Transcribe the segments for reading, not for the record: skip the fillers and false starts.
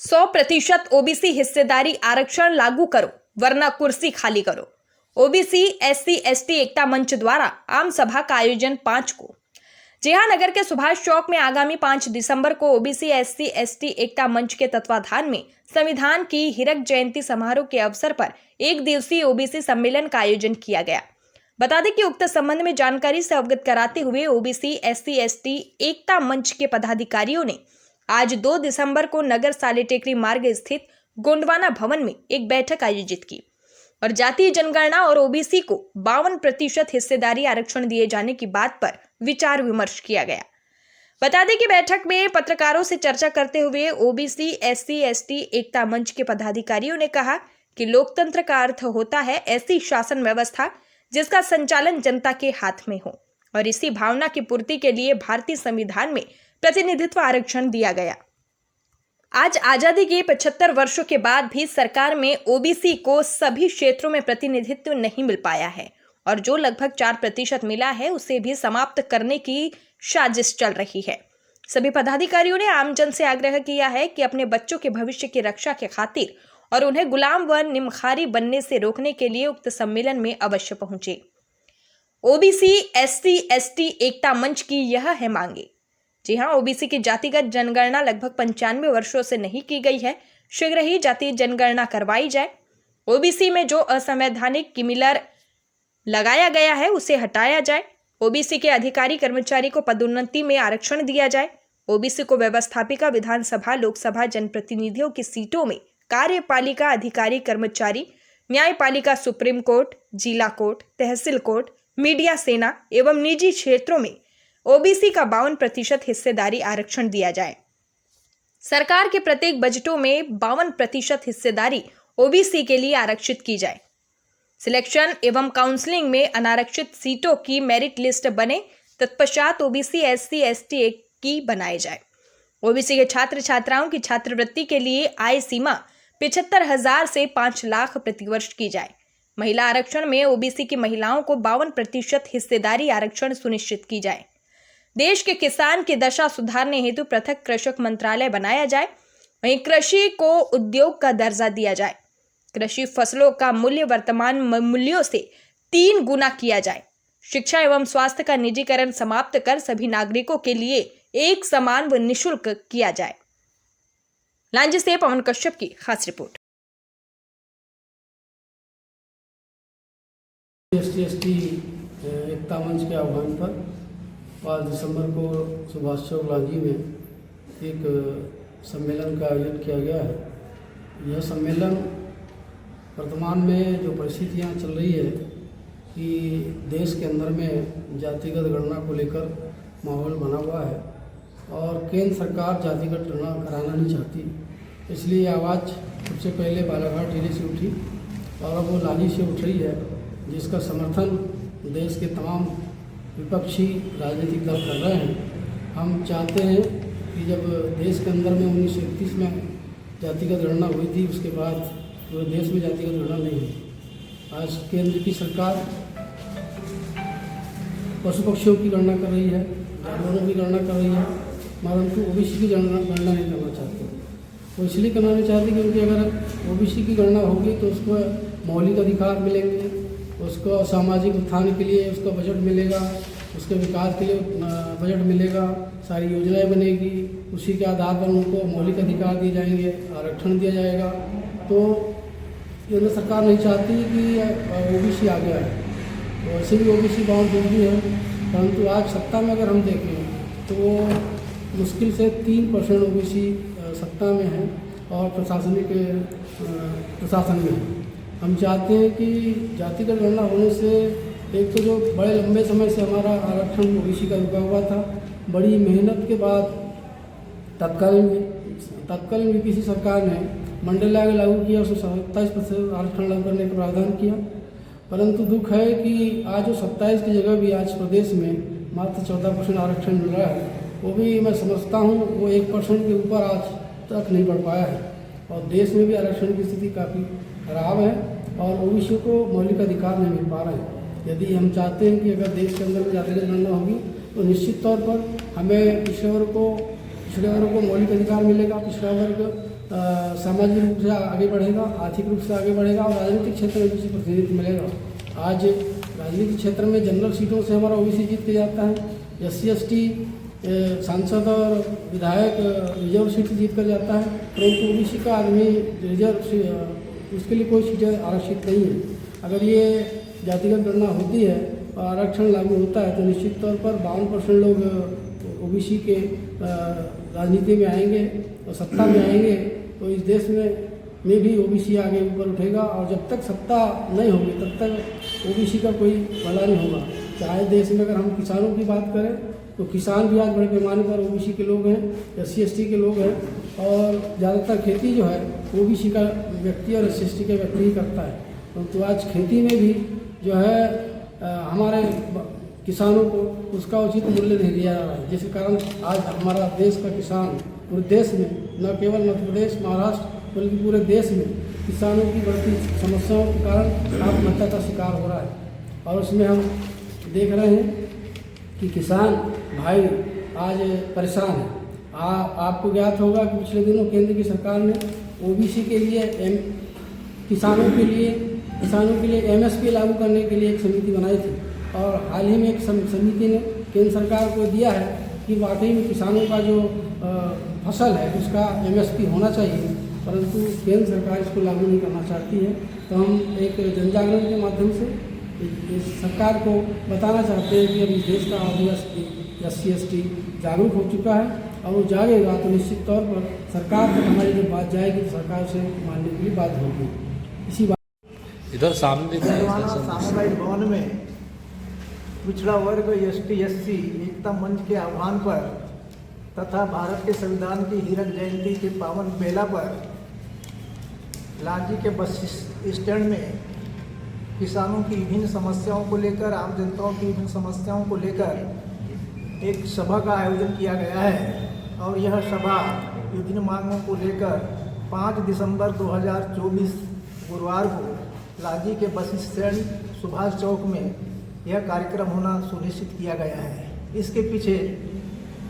100% OBC हिस्सेदारी आरक्षण लागू करो वरना कुर्सी खाली करो। ओबीसी एससी एसटी एकता मंच द्वारा आम सभा का आयोजन 5 को। जी हां, नगर के सुभाष चौक में आगामी 5 दिसंबर को ओबीसी एससी एसटी एकता मंच के तत्वाधान में संविधान की हीरक जयंती समारोह के अवसर पर एक दिवसीय ओबीसी सम्मेलन का आयोजन किया गया। बता दें कि उक्त संबंध में जानकारी से अवगत कराते हुए ओबीसी एससी एसटी एकता मंच के पदाधिकारियों ने आज 2 दिसंबर को नगर साले टेकरी मार्ग स्थित गोंडवाना भवन में एक बैठक आयोजित की और जातीय जनगणना और ओबीसी को 52% हिस्सेदारी आरक्षण दिए जाने की बात पर विचार विमर्श किया गया। बता दें कि बैठक में पत्रकारों से चर्चा करते हुए ओबीसी एससी एसटी एकता मंच के पदाधिकारियों ने कहा कि लोकतंत्र का अर्थ होता है ऐसी शासन व्यवस्था जिसका संचालन जनता के हाथ में हो, और इसी भावना की पूर्ति के लिए भारतीय संविधान में प्रतिनिधित्व आरक्षण दिया गया। आज आजादी के 75 वर्षों के बाद भी सरकार में ओबीसी को सभी क्षेत्रों में प्रतिनिधित्व नहीं मिल पाया है और जो लगभग 4% मिला है उसे भी समाप्त करने की साजिश चल रही है। सभी पदाधिकारियों ने आमजन से आग्रह किया है कि अपने बच्चों के भविष्य की रक्षा के खातिर और उन्हें गुलाम व निमखारी बनने से रोकने के लिए उक्त सम्मेलन में अवश्य पहुंचे। ओबीसी एससी एसटी एकता मंच की यह है मांगे। जी हां, ओबीसी की जातिगत जनगणना लगभग 95 वर्षों से नहीं की गई है। शीघ्र ही जातीय जनगणना करवाई जाए। ओबीसी में जो असंवैधानिक किमिलर लगाया गया है उसे हटाया जाए। ओबीसी के अधिकारी कर्मचारी को पदोन्नति में आरक्षण दिया जाए। ओबीसी को व्यवस्थापिका विधानसभा लोकसभा जनप्रतिनिधियों की सीटों में कार्यपालिका अधिकारी कर्मचारी, न्यायपालिका सुप्रीम कोर्ट, जिला कोर्ट, तहसील कोर्ट, मीडिया सेना एवं निजी क्षेत्रों में ओबीसी का 52% हिस्सेदारी आरक्षण दिया जाए। सरकार के प्रत्येक बजटों में 52% हिस्सेदारी ओबीसी के लिए आरक्षित की जाए। सिलेक्शन एवं काउंसलिंग में अनारक्षित सीटों की मेरिट लिस्ट बने, तत्पश्चात ओबीसी एससी एसटी की बनाए जाए। ओबीसी के छात्र छात्राओं की छात्रवृत्ति के लिए आय सीमा 75,000 से 5 लाख प्रतिवर्ष की जाए। महिला आरक्षण में ओबीसी की महिलाओं को 52% हिस्सेदारी आरक्षण सुनिश्चित की जाए। देश के किसान की दशा सुधारने हेतु पृथक कृषक मंत्रालय बनाया जाए। वहीं कृषि को उद्योग का दर्जा दिया जाए। कृषि फसलों का मूल्य वर्तमान मूल्यों से 3 गुना किया जाए। शिक्षा एवं स्वास्थ्य का निजीकरण समाप्त कर सभी नागरिकों के लिए एक समान व निःशुल्क किया जाए। लांजी से पवन कश्यप की खास रिपोर्ट। एसटी एकता मंच के आह्वान पर 5 दिसंबर को सुभाष चौक लांजी में एक सम्मेलन का आयोजन किया गया है। यह सम्मेलन वर्तमान में जो परिस्थितियाँ चल रही है कि देश के अंदर में जातिगत गणना को लेकर माहौल बना हुआ है और केंद्र सरकार जातिगत गणना कराना नहीं चाहती, इसलिए आवाज़ सबसे पहले बालाघाट जिले से उठी और अब वो लांजी से उठ रही है, जिसका समर्थन देश के तमाम विपक्षी राजनीतिक दल कर रहे हैं। हम चाहते हैं कि जब देश के अंदर में 1931 में जातिगत गणना हुई थी, उसके बाद पूरे देश में जातिगत गणना नहीं हुई। आज केंद्र की सरकार पशु पक्षियों की गणना कर रही है, जानवरों की गणना कर रही है, परंतु ओबीसी की गणना नहीं करना चाहती। वो इसलिए करना नहीं चाहती क्योंकि अगर ओबीसी की गणना होगी तो उसको मौलिक अधिकार मिलेंगे, उसको सामाजिक उत्थान के लिए उसका बजट मिलेगा, उसके विकास के लिए बजट मिलेगा, सारी योजनाएं बनेगी, उसी के आधार पर उनको मौलिक अधिकार दिए जाएंगे, आरक्षण दिया जाएगा। तो केंद्र सरकार नहीं चाहती कि ओबीसी आ गया है, तो वैसे भी ओबीसी बहुत जरूरी है, परंतु आज सत्ता में अगर हम देखें तो मुश्किल से 3% ओबीसी सत्ता में है और प्रशासन में है। हम चाहते हैं कि जातिगत गणना होने से एक तो जो बड़े लंबे समय से हमारा आरक्षण ओबीसी का रुका हुआ था, बड़ी मेहनत के बाद तत्कालीन यूपीसी सरकार ने मंडल आयोग लागू किया, उसमें 27% आरक्षण लागू करने का प्रावधान किया। परंतु दुख है कि आज जो 27 की जगह भी आज प्रदेश में मात्र 14% आरक्षण मिल रहा है, वो भी मैं समझता हूँ वो 1% के ऊपर आज तक नहीं बढ़ पाया है और देश में भी आरक्षण की स्थिति काफ़ी खराब है और ओबीसी को मौलिक अधिकार नहीं मिल पा रहे हैं। यदि हम चाहते हैं कि अगर देश के अंदर में जातिगत गणना होगी तो निश्चित तौर पर हमें पिछड़े वर्ग को मौलिक अधिकार मिलेगा, पिछड़ा वर्ग सामाजिक रूप से आगे बढ़ेगा, आर्थिक रूप से आगे बढ़ेगा और राजनीतिक क्षेत्र में भी प्रतिनिधित्व मिलेगा। आज राजनीतिक क्षेत्र में जनरल सीटों से हमारा ओबीसी जीत के जाता है, SC/ST सांसद और विधायक रिजर्व सीट जीत कर जाता है, परंतु ओबीसी का आदमी रिजर्व उसके लिए कोई सीटें आरक्षित नहीं है। अगर ये जातिगत गणना होती है और आरक्षण लागू होता है तो निश्चित तौर पर 52% लोग ओबीसी के राजनीति में आएंगे और सत्ता में आएंगे, तो इस देश में भी ओबीसी आगे ऊपर उठेगा। और जब तक सत्ता नहीं होगी तब तक ओबीसी का कोई भला नहीं होगा। चाहे देश में अगर हम किसानों की बात करें तो किसान भी आज बड़े पैमाने पर ओबीसी के लोग हैं, SC/ST के लोग हैं, और ज़्यादातर खेती जो है ओबीसी का व्यक्ति और SC/ST के व्यक्ति ही करता है। तो आज खेती में भी जो है हमारे किसानों को उसका उचित मूल्य नहीं दिया जा रहा है, जिसके कारण आज हमारा देश का किसान पूरे देश में, न केवल मध्य प्रदेश महाराष्ट्र बल्कि पूरे देश में किसानों की बढ़ती समस्याओं के कारण आत्महत्या का शिकार हो रहा है। और उसमें हम देख रहे हैं कि किसान भाई आज परेशान है। आपको ज्ञात होगा कि पिछले दिनों केंद्र की सरकार ने ओबीसी के लिए किसानों के लिए MSP लागू करने के लिए एक समिति बनाई थी, और हाल ही में एक समिति ने केंद्र सरकार को दिया है कि वाकई में किसानों का जो फसल है उसका MSP होना चाहिए, परंतु केंद्र सरकार इसको लागू नहीं करना चाहती है। तो हम एक जनजागरण के माध्यम से इस सरकार को बताना चाहते हैं कि अब इस देश का आदिवासी SC/ST जागरूक हो चुका है, और वो जागेगा तो निश्चित तौर पर सरकार तक हमारी जब बात जाएगी तो सरकार से मानने के लिए बात होगी। इसी बात इधर सामने सामुदायिक भवन में पिछड़ा वर्ग ST/SC एकता मंच के आह्वान पर तथा भारत के संविधान की हीरक जयंती के पावन बेला पर लांजी के बस स्टैंड में किसानों की विभिन्न समस्याओं को लेकर, आम जनताओं की विभिन्न समस्याओं को लेकर एक सभा का आयोजन किया गया है। और यह सभा विभिन्न मांगों को लेकर 5 दिसंबर 2024 गुरुवार को लांजी के बस स्टैंड सुभाष चौक में यह कार्यक्रम होना सुनिश्चित किया गया है। इसके पीछे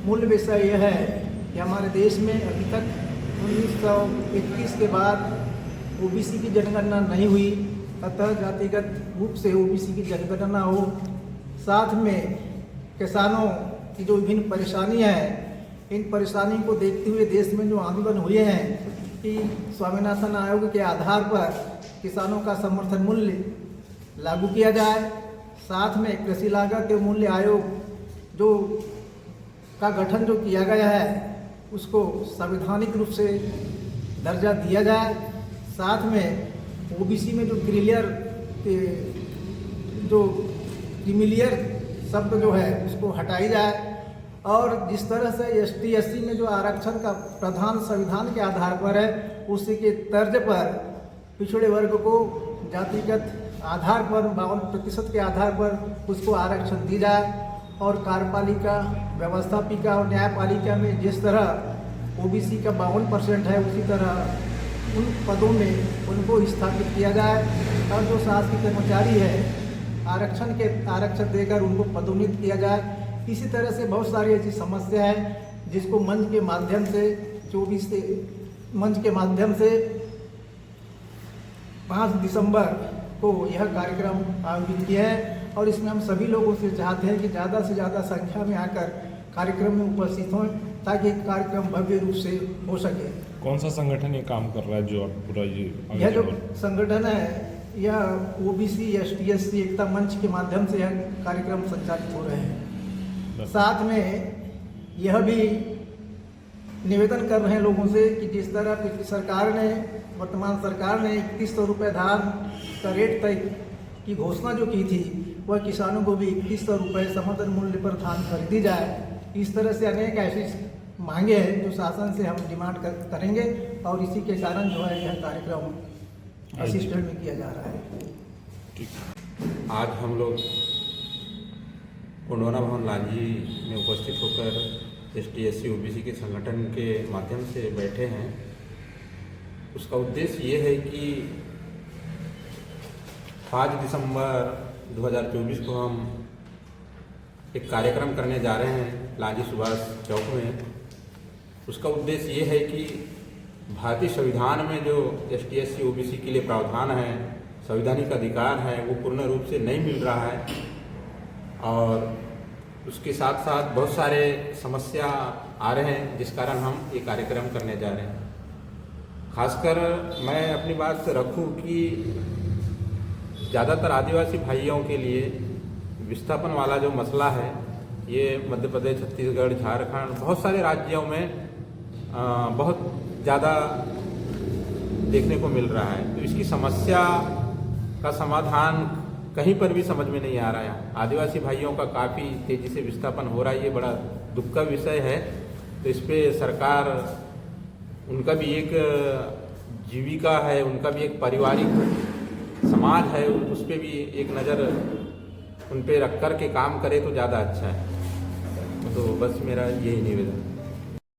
मूल विषय यह है कि हमारे देश में अभी तक 1921 के बाद ओबीसी की जनगणना नहीं हुई, अतः जातिगत रूप से ओबीसी की जनगणना हो। साथ में किसानों की जो विभिन्न परेशानियाँ हैं, इन परेशानी को देखते हुए देश में जो आंदोलन हुए हैं कि स्वामीनाथन आयोग के आधार पर किसानों का समर्थन मूल्य लागू किया जाए, साथ में कृषि लागत एवं मूल्य आयोग जो का गठन जो किया गया है उसको संवैधानिक रूप से दर्जा दिया जाए, साथ में ओबीसी में जो क्रीमिलियर शब्द जो है उसको हटाई जाए, और जिस तरह से ST/SC में जो आरक्षण का प्रावधान संविधान के आधार पर है उसी के तर्ज पर पिछड़े वर्ग को जातिगत आधार पर 52% के आधार पर उसको आरक्षण दी जाए, और कार्यपालिका, व्यवस्थापिका और न्यायपालिका में जिस तरह ओबीसी का 52% है उसी तरह उन पदों में उनको स्थापित किया जाए, और जो शासकीय कर्मचारी है आरक्षण देकर उनको पदोन्नत किया जाए। इसी तरह से बहुत सारी ऐसी समस्या है जिसको मंच के माध्यम से 5 दिसंबर को यह कार्यक्रम आयोजित किया है, और इसमें हम सभी लोगों से चाहते हैं कि ज़्यादा से ज़्यादा संख्या में आकर कार्यक्रम में उपस्थित हों ताकि कार्यक्रम भव्य रूप से हो सके। कौन सा संगठन ये काम कर रहा है जो पूरा यह जो संगठन है यह ओबीसी ST/SC एकता मंच के माध्यम से यह कार्यक्रम संचालित हो रहे हैं। साथ में यह भी निवेदन कर रहे हैं लोगों से कि जिस तरह पिछली वर्तमान सरकार ने 3100 रुपये धान का रेट तय की घोषणा जो की थी, वह किसानों को भी 3100 रुपये समर्थन मूल्य पर धान खरीदी जाए। इस तरह से अनेक ऐसी मांगे हैं जो शासन से हम डिमांड करेंगे, और इसी के कारण जो है यह कार्यक्रम असिस्टेंट में किया जा रहा है। आज हम लोग कुंडोना भवन लांजी में उपस्थित होकर ST/SC ओबीसी के संगठन के माध्यम से बैठे हैं। उसका उद्देश्य ये है कि 5 दिसंबर 2024 को हम एक कार्यक्रम करने जा रहे हैं लांजी सुभाष चौक में। उसका उद्देश्य ये है कि भारतीय संविधान में जो ST SC OBC के लिए प्रावधान है, संवैधानिक अधिकार है, वो पूर्ण रूप से नहीं मिल रहा है और उसके साथ साथ बहुत सारे समस्या आ रहे हैं, जिस कारण हम ये कार्यक्रम करने जा रहे हैं। खासकर मैं अपनी बात रखूं कि ज़्यादातर आदिवासी भाइयों के लिए विस्थापन वाला जो मसला है, ये मध्य प्रदेश, छत्तीसगढ़, झारखंड, बहुत सारे राज्यों में बहुत ज़्यादा देखने को मिल रहा है। तो इसकी समस्या का समाधान कहीं पर भी समझ में नहीं आ रहा है। आदिवासी भाइयों का काफ़ी तेज़ी से विस्थापन हो रहा है, ये बड़ा दुख का विषय है। तो इस पर सरकार, उनका भी एक जीविका है, उनका भी एक पारिवारिक समाज है, उस पर भी एक नज़र उन पे रख कर के काम करे तो ज़्यादा अच्छा है। तो बस मेरा यही निवेदन।